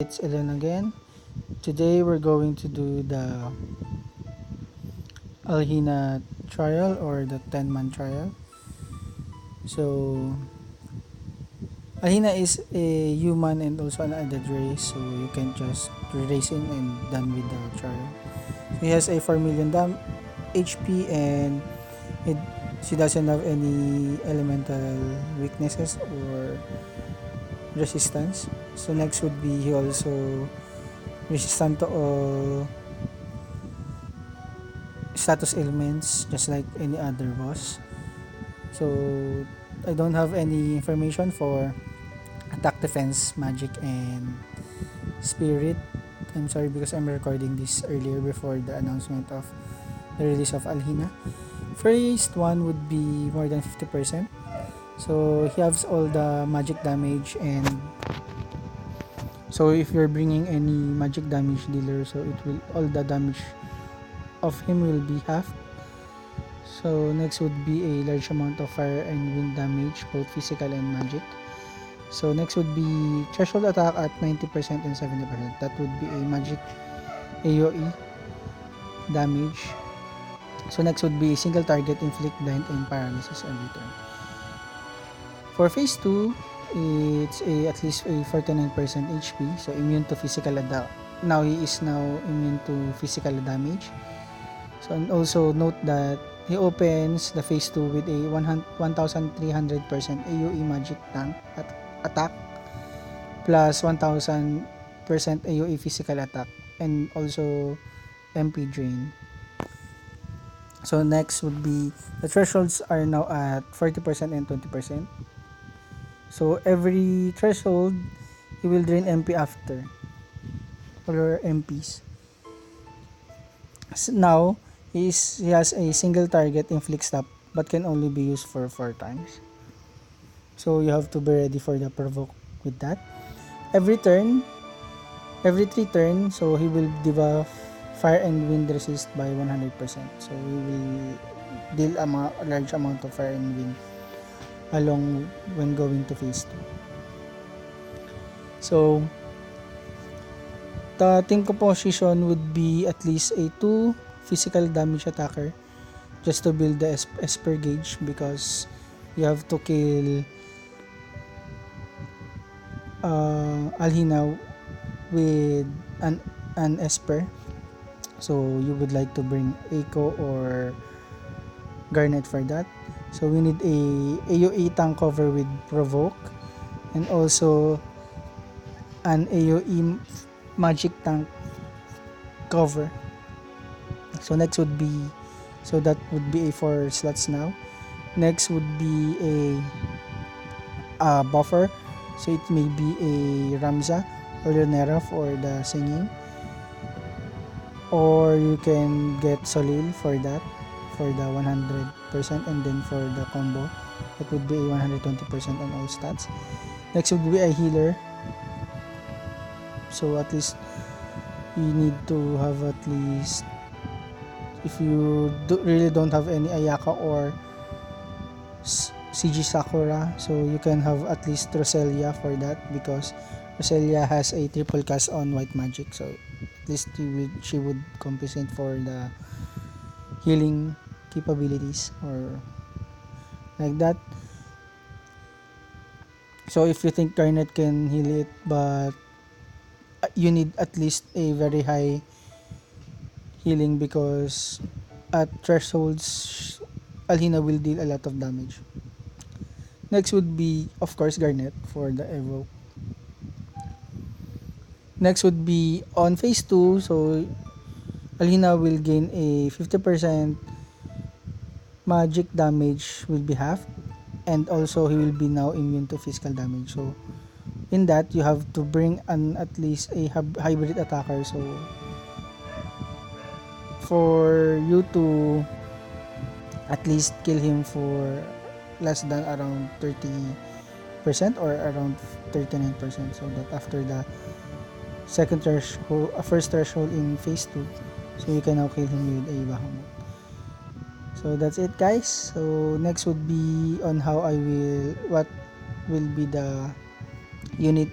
It's Ellen again. Today we're going to do the Alhena trial or the 10-man trial. So Alhena is a human and also an added race, so you can just race in and done with the trial. He has a 4 million HP and it, she doesn't have any elemental weaknesses or resistance. So next would be he also resistant to all status ailments just like any other boss. So I don't have any information for attack, defense, magic, and spirit. I'm sorry because I'm recording this earlier before the announcement of the release of Alhena. First one would be more than 50%. So he has all the magic damage, and so if you're bringing any magic damage dealer, so it will all the damage of him will be half. So next would be a large amount of fire and wind damage, both physical and magic. So next would be threshold attack at 90% and 70%. That would be a magic AoE damage. So next would be single target inflict blind and paralysis every turn. For phase 2, it's at least a 49% HP, so immune to physical attack. Now he is now immune to physical damage. So and also note that he opens the phase 2 with a 1300% AoE magic tank attack plus 1000% AoE physical attack and also MP drain. So next would be the thresholds are now at 40% and 20%. So every threshold he will drain MP after or MPs. So now he has a single target inflict stop but can only be used for 4 times. So you have to be ready for the provoke with that. Every turn, every 3 turns, so he will debuff fire and wind resist by 100%. So he will deal a large amount of fire and wind along when going to phase 2. So the team composition would be at least a 2 physical damage attacker just to build the Esper gauge because you have to kill Alhena with an Esper. So you would like to bring Echo or Garnet for that. So we need a AoE tank cover with Provoke and also an AoE magic tank cover. So next would be, so that would be a 4 slots now. Next would be a buffer. So it may be a Ramza or Lunera for the singing. Or you can get Solil for that, for the 100%, and then for the combo, that would be a 120% on all stats. Next would be a healer. So at least you need to have at least, if you really don't have any Ayaka or CG Sakura, so you can have at least Roselia for that because Roselia has a triple cast on white magic, so at least she would compensate for the healing capabilities or like that. So if you think Garnet can heal it, but you need at least a very high healing because at thresholds Alhena will deal a lot of damage. Next would be of course Garnet for the evoke. Next would be on phase 2, so Alhena will gain a 50% magic damage will be half and also he will be now immune to physical damage. So in that you have to bring an at least a hybrid attacker, so for you to at least kill him for less than around 30% or around 39%, so that after the second threshold, first threshold in phase 2, so you can now kill him with a Bahamut. So that's it guys. So next would be on how what will be the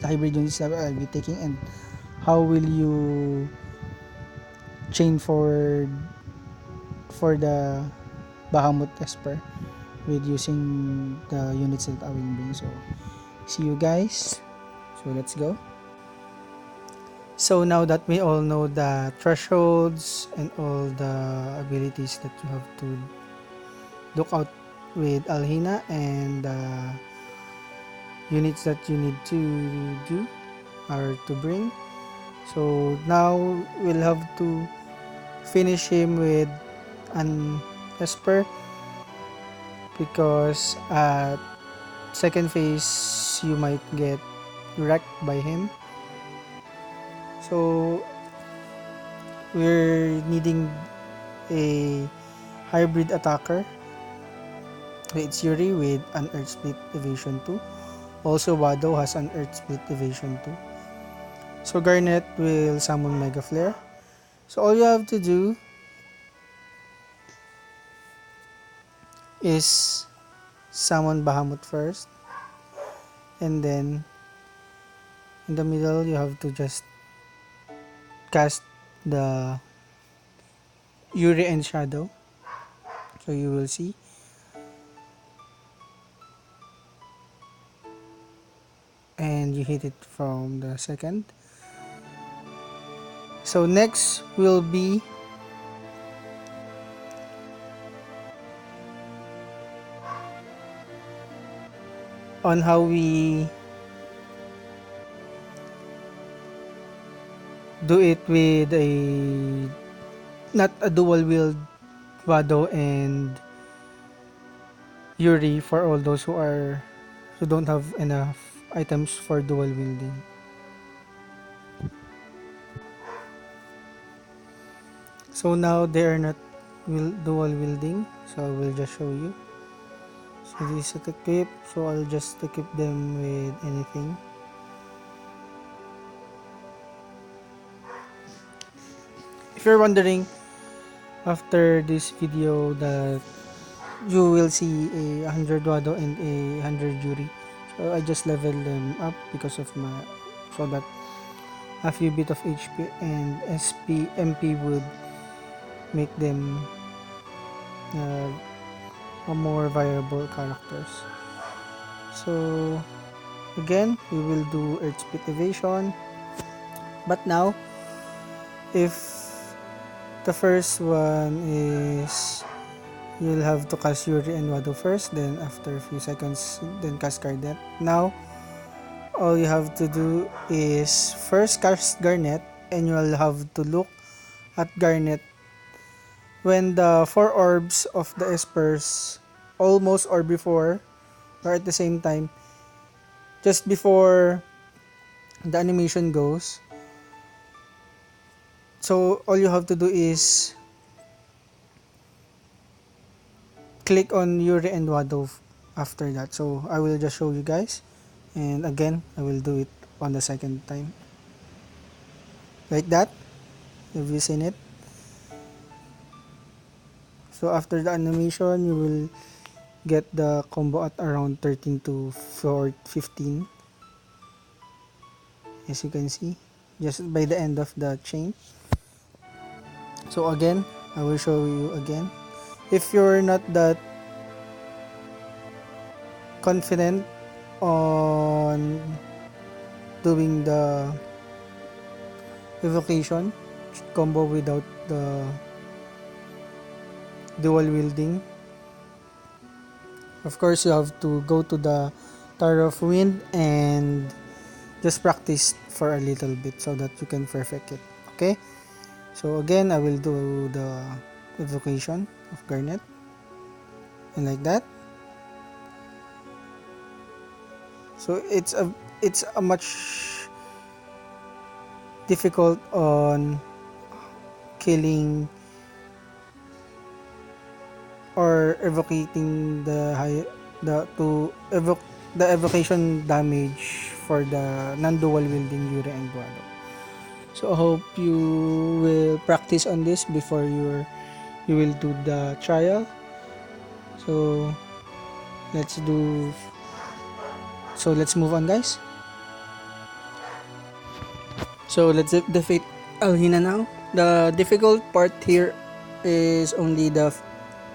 hybrid units that I'll be taking and how will you chain for the Bahamut Esper with using the units that I will bring. So see you guys. So let's go. So now that we all know the thresholds and all the abilities that you have to look out with Alhena and the units that you need to do or to bring. So now we'll have to finish him with an Esper because at second phase you might get wrecked by him. So we're needing a hybrid attacker. It's Yuri with an Earth Split Evasion 2. Also Wado has an Earth Split Evasion 2. So Garnet will summon Mega Flare. So all you have to do is summon Bahamut first, and then in the middle you have to just cast the Yuri and Shadow. So you will see. And you hit it from the second. So next will be on how we do it with a not a dual wield Wado and Yuri for all those who don't have enough items for dual wielding. So now they are not dual wielding, so I will just show you. So this is equip, so I'll just equip them with anything. If you're wondering after this video that you will see a 100 Wado and a 100 Yuri. So I just leveled them up because of my so that a few bit of HP and MP would make them uh, a more viable characters. So again, we will do Earth Split Evasion. But now, if the first one is you'll have to cast Yuri and Wado first, then after a few seconds, then cast Garnet. Now, all you have to do is first cast Garnet, and you'll have to look at Garnet when the four orbs of the Espers almost or before or at the same time, just before the animation goes. So all you have to do is click on Yuri and Wado after that. So I will just show you guys, and again I will do it on the second time like that. Have you seen it? So after the animation you will get the combo at around 13 to 15, as you can see, just by the end of the chain. So again I will show you again. If you're not that confident on doing the evocation combo without the dual wielding, of course you have to go to the Tower of Wind and just practice for a little bit so that you can perfect it. Okay, so again I will do the evocation of Garnet, and like that. So it's a much difficult on killing or evocating the to evoke the evocation damage for the non-dual wielding Yuri and Guado. So I hope you will practice on this before you will do the trial. So let's do let's move on, guys. So let's defeat Alhena now. The difficult part here is only the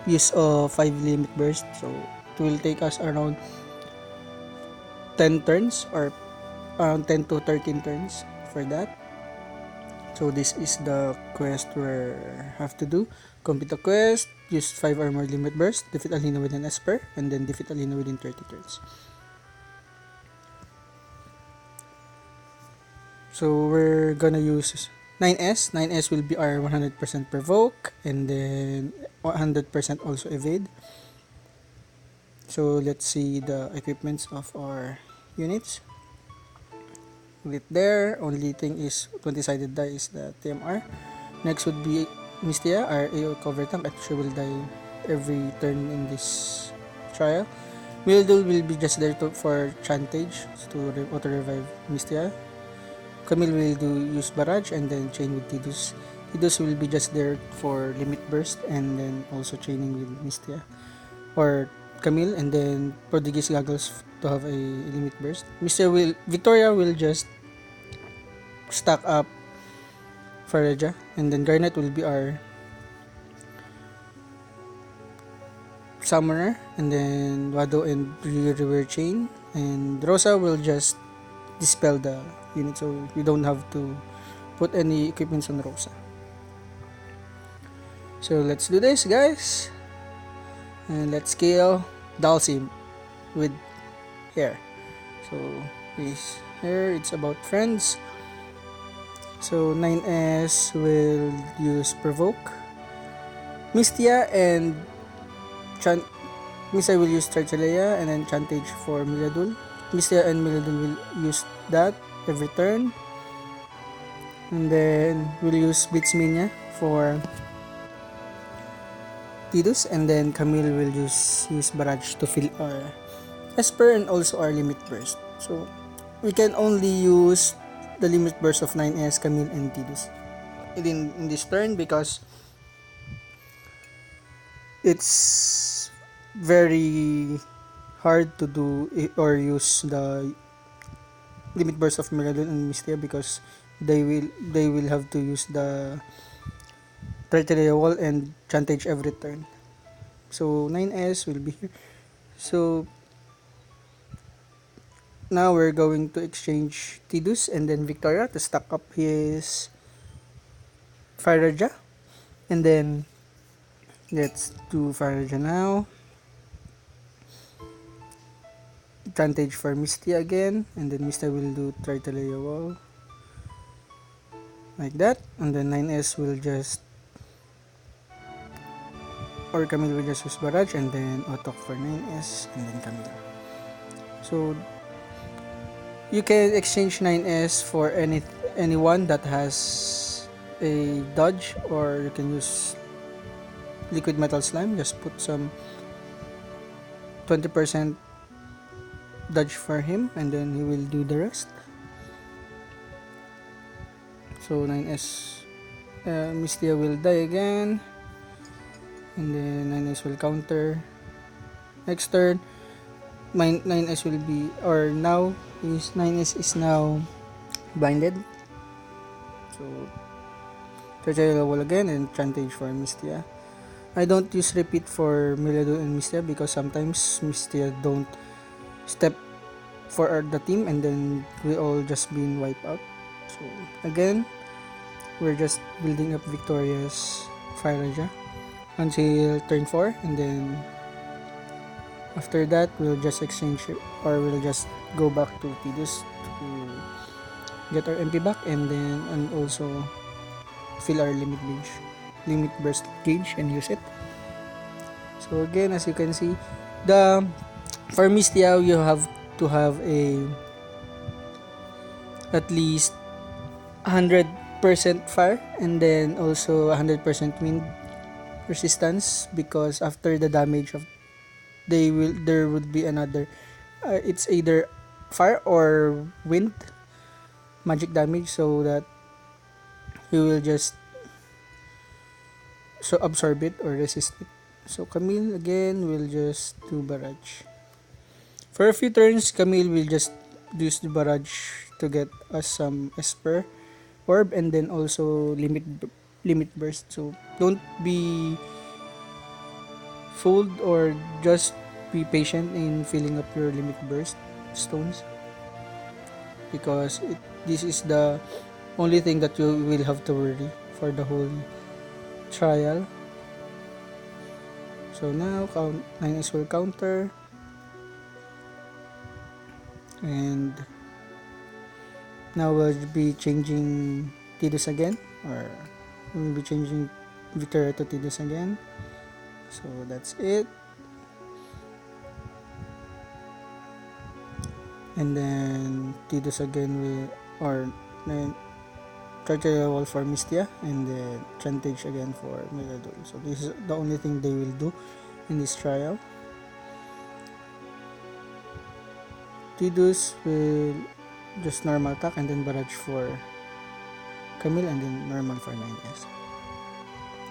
use of 5 limit burst. So it will take us around 10 turns or around 10 to 13 turns for that. So this is the quest we have to do. Complete the quest, use 5 or more limit burst, defeat Alhena with an Esper, and then defeat Alhena within 30 turns. So we're gonna use 9S. 9S will be our 100% provoke, and then 100% also evade. So let's see the equipments of our units. With there, only thing is 20-sided die is the TMR. Next would be Mistia, our AO cover tank, and she will die every turn in this trial. Mildul will be just there for Chantage to auto revive Mistia. Camille will use Barrage and then chain with Tidus. Tidus will be just there for limit burst and then also chaining with Mistia or Camille, and then Prodigy's Goggles to have a limit burst. Victoria will just stack up Faraja, and then Garnet will be our Summoner, and then Wado and River Chain, and Rosa will just dispel the unit, so we don't have to put any equipments on Rosa. So let's do this, guys, and let's kill Dalsim with hair. So this here, it's about friends. So 9S will use Provoke. Mistia and Misa will use Tarchelea, and then Chantage for Miladul. Mistia and Miladul will use that every turn. And then we'll use Blitzmania for Tidus, and then Camille will use Barrage to fill our Esper and also our limit burst. So we can only use the limit burst of 9S, Camille, and Tidus in this turn because it's very hard to do or use the limit burst of Miradon and Mystia because they will have to use the Tertiary Wall and Chantage every turn. So 9S will be here. So now we're going to exchange Tidus and then Victoria to stack up his Faraja. And then let's do Faraja now. Chantage for Misty again, and then Misty will do Tritaleo Wall like that, and then 9S will just or Camille will just use Barrage, and then Otok for 9S, and then Camille. So you can exchange 9S for anyone that has a dodge, or you can use Liquid Metal Slime. Just put some 20% dodge for him, and then he will do the rest. So 9S Mistia will die again, and then 9S will counter. Next turn 9S will be, or now is 9S is now blinded. So Treacherilla Wall again and Chantage for Mistia. I don't use repeat for Milado and Mistia because sometimes Mistia don't step for the team and then we all just been wiped out. So again, we're just building up Victoria's Firaja until turn 4, and then after that we'll just exchange or we'll just go back to Tidus to get our MP back, and then also fill our limit burst gauge and use it. So again, as you can see, the for Mistia you have to have a at least 100% fire and then also 100% wind resistance, because after the damage of there would be another it's either fire or wind magic damage, so that you will just absorb it or resist it. So Camille again will just do barrage. For a few turns, Camille will just use the barrage to get us some Esper, orb, and then also limit burst. So don't be fooled, or just be patient in filling up your limit burst stones, because this is the only thing that you will have to worry for the whole trial. So now 9s will counter, and now we'll be changing Tidus again, or we'll be changing Victoria to Tidus again. So that's it. And then Tidus again will, or then Charter Wall for Mystia, and then Chantage again for Megadol. So this is the only thing they will do in this trial. Tidus will just normal attack, and then barrage for Camille, and then normal for 9S.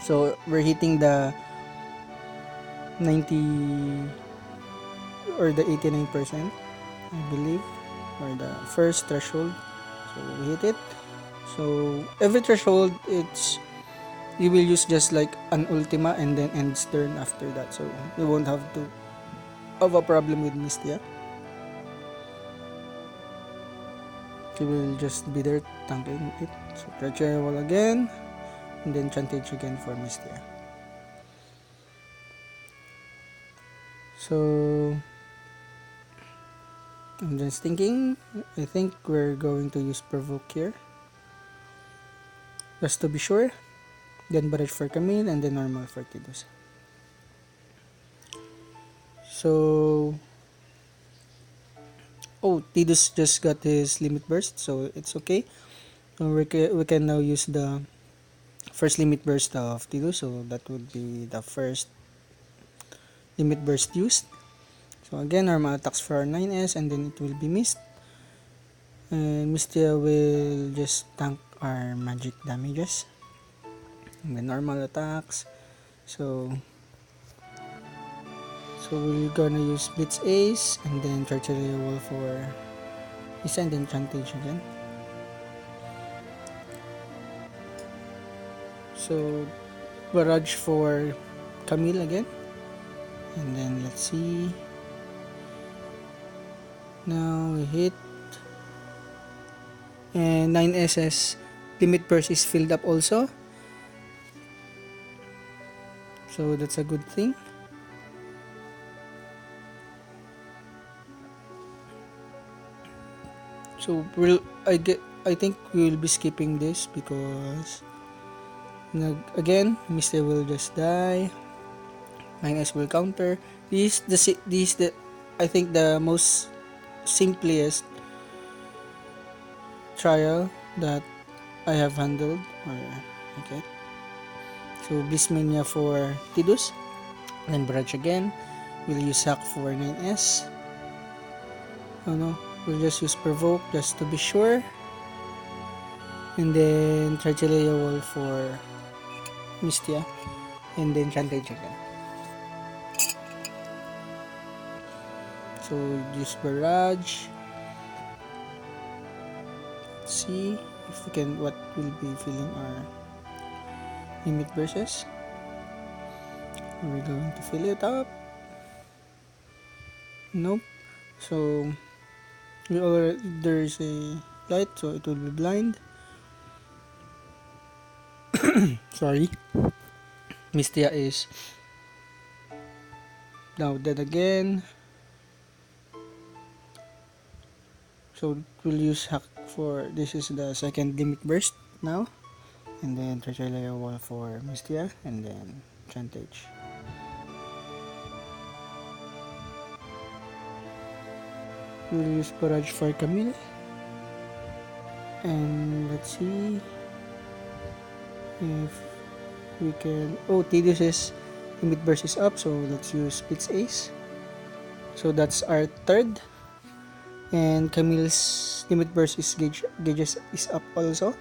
So we're hitting the 90 or the 89%, I believe, or the first threshold. So we hit it. So every threshold, it's you will use just like an ultima and then ends turn after that. So you won't have to have a problem with Mystia. She will just be there tanking it. So Treachery Wall again, and then Chantage again for Mystia. So I'm just thinking, I think we're going to use Provoke here, just to be sure. Then Barrage for Camille, and then normal for Tidus. So Tidus just got his limit burst, so it's okay. We can now use the first limit burst of Tidus, so that would be the first limit burst used. So again, normal attacks for our 9S, and then it will be missed. And Mystia will just tank our magic damages. And then normal attacks. So we're gonna use Blitz Ace, and then Treachery Wall for Isa, and then Chantage again. So Barrage for Camille again. And then let's see. Now we hit. And 9SS limit burst is filled up also. So that's a good thing. So I think we will be skipping this because again Mystia will just die. 9S will counter. This the I think the most simplest trial that I have handled. Okay. So Blissmania for Tidus, and then Barrage again. We'll use Hack for 9S. Oh no, we'll just use Provoke just to be sure. And then Tragelaia Wall for Mystia, and then Chantage again. So use Barrage. Let's see if we can, what will be filling our limit bursts. We're going to fill it up. Nope. So there's a light, so it will be blind. Sorry. Mystia is now dead again. So we'll use Hack for, this is the second limit burst now. And then Tragelaia Wall for Mystia, and then Chantage. We'll use Barrage for Camille. And let's see if we can. Tidus's limit burst is up, so let's use Blitz Ace. So that's our third. And Camille's limit burst is gauges is up also.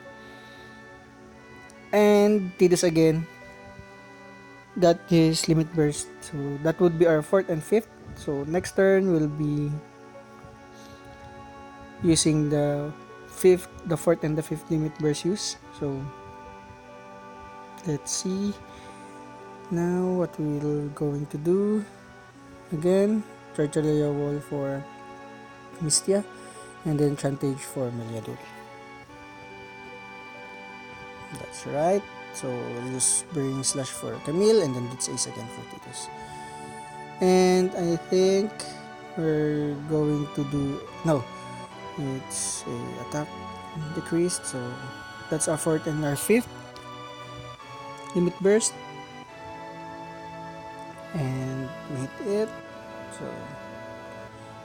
And Tidus again got his limit burst. So that would be our fourth and fifth. So next turn we'll be using the the fourth and the fifth limit burst use. So let's see now what we're going to do. Again, Tertiaria Wall for Mystia, and then Chantage for Meliador. That's right. So we'll just bring Slash for Camille, and then Blitz Ace again for Titus. And I think we're going to do no. It's a attack decreased, so that's our fourth and our fifth limit burst, and we hit it. So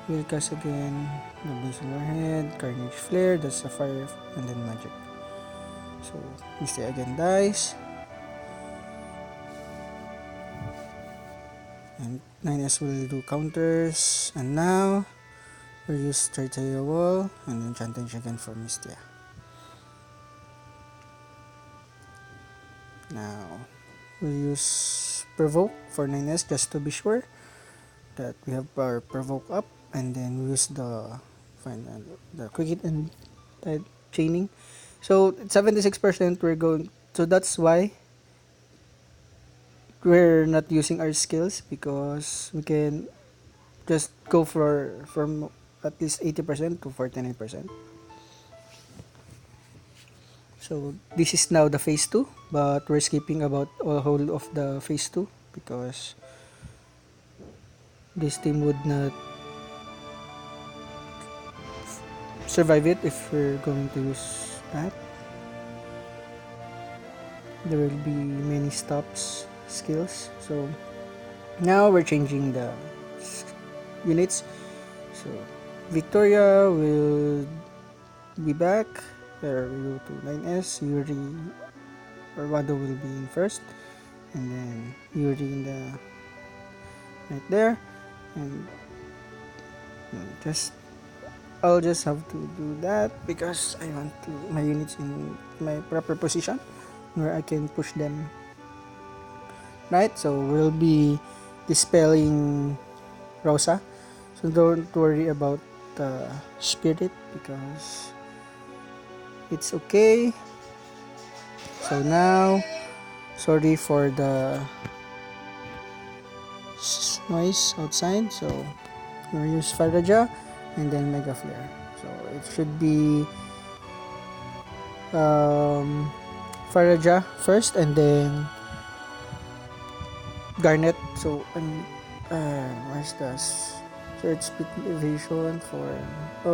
we'll cast again the Blaze on our head, Carnage Flare, that's a fire, and then magic. So Misty again dies, and 9S will do counters, and now we'll use Tertiary Wall and then Chantage again for Mistia. Now we'll use Provoke for 9S just to be sure that we have our Provoke up, and then we use the Quick Hit and chaining. So 76% we're going, so that's why we're not using our skills, because we can just go from at least 80% to 49%. So this is now the phase 2, but we're skipping about a whole of the phase 2 because this team would not survive it if we're going to use that. There will be many stops skills. So now we're changing the units. So Victoria will be back. There we go to 9S. Yuri or Wado will be in first, and then Yuri in the right there, and I'll just have to do that because I want my units in my proper position where I can push them. Right, so we'll be dispelling Rosa, so don't worry about the spirit because it's okay. So now, sorry for the noise outside, so we'll use Faraja and then Mega Flare. So it should be Faraja first and then Garnet. So where's this? So it's speed evasion for,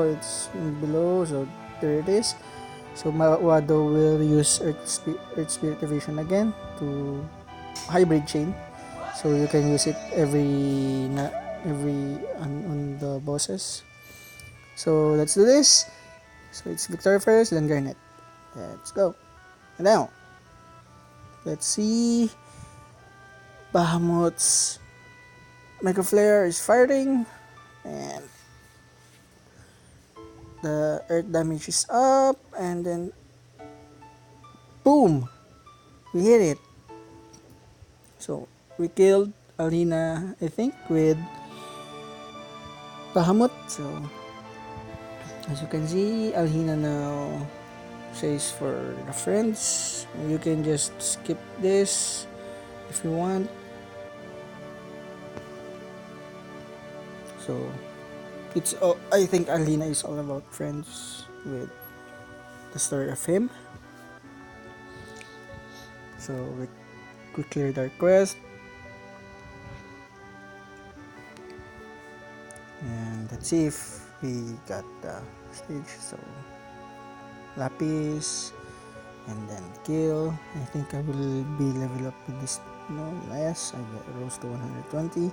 it's below, so there it is. So Wado will use Earth Spirit Evasion again to hybrid chain, so you can use it every on the bosses. So let's do this. So it's Victoria first, then Garnet. Let's go. And now let's see. Bahamut's Mega Flare is firing, and the earth damage is up, and then boom, we hit it. So we killed Alhena, I think, with Bahamut. So as you can see, Alhena now says for the friends. You can just skip this if you want. So it's I think Alhena is all about friends with the story of him. So we cleared our quest, and let's see if we got the stage. So Lapis and then kill. I think I will be level up with this. No, yes, I get rose to 120.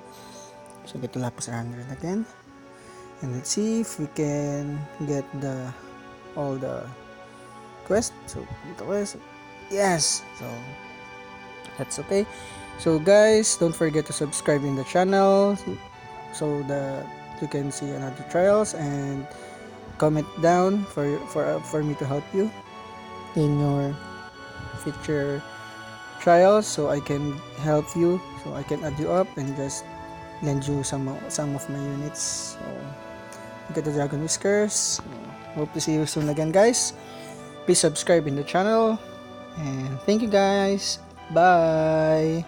So get to Lapis 100 again. And let's see if we can get all the quest. So the quest, yes. So that's okay. So guys, don't forget to subscribe in the channel so that you can see another trials, and comment down for me to help you in your future trials, so I can help you, so I can add you up and just lend you some of my units. So get the Dragon Whiskers. So Hope to see you soon again, guys. Please subscribe in the channel. And thank you, guys. Bye.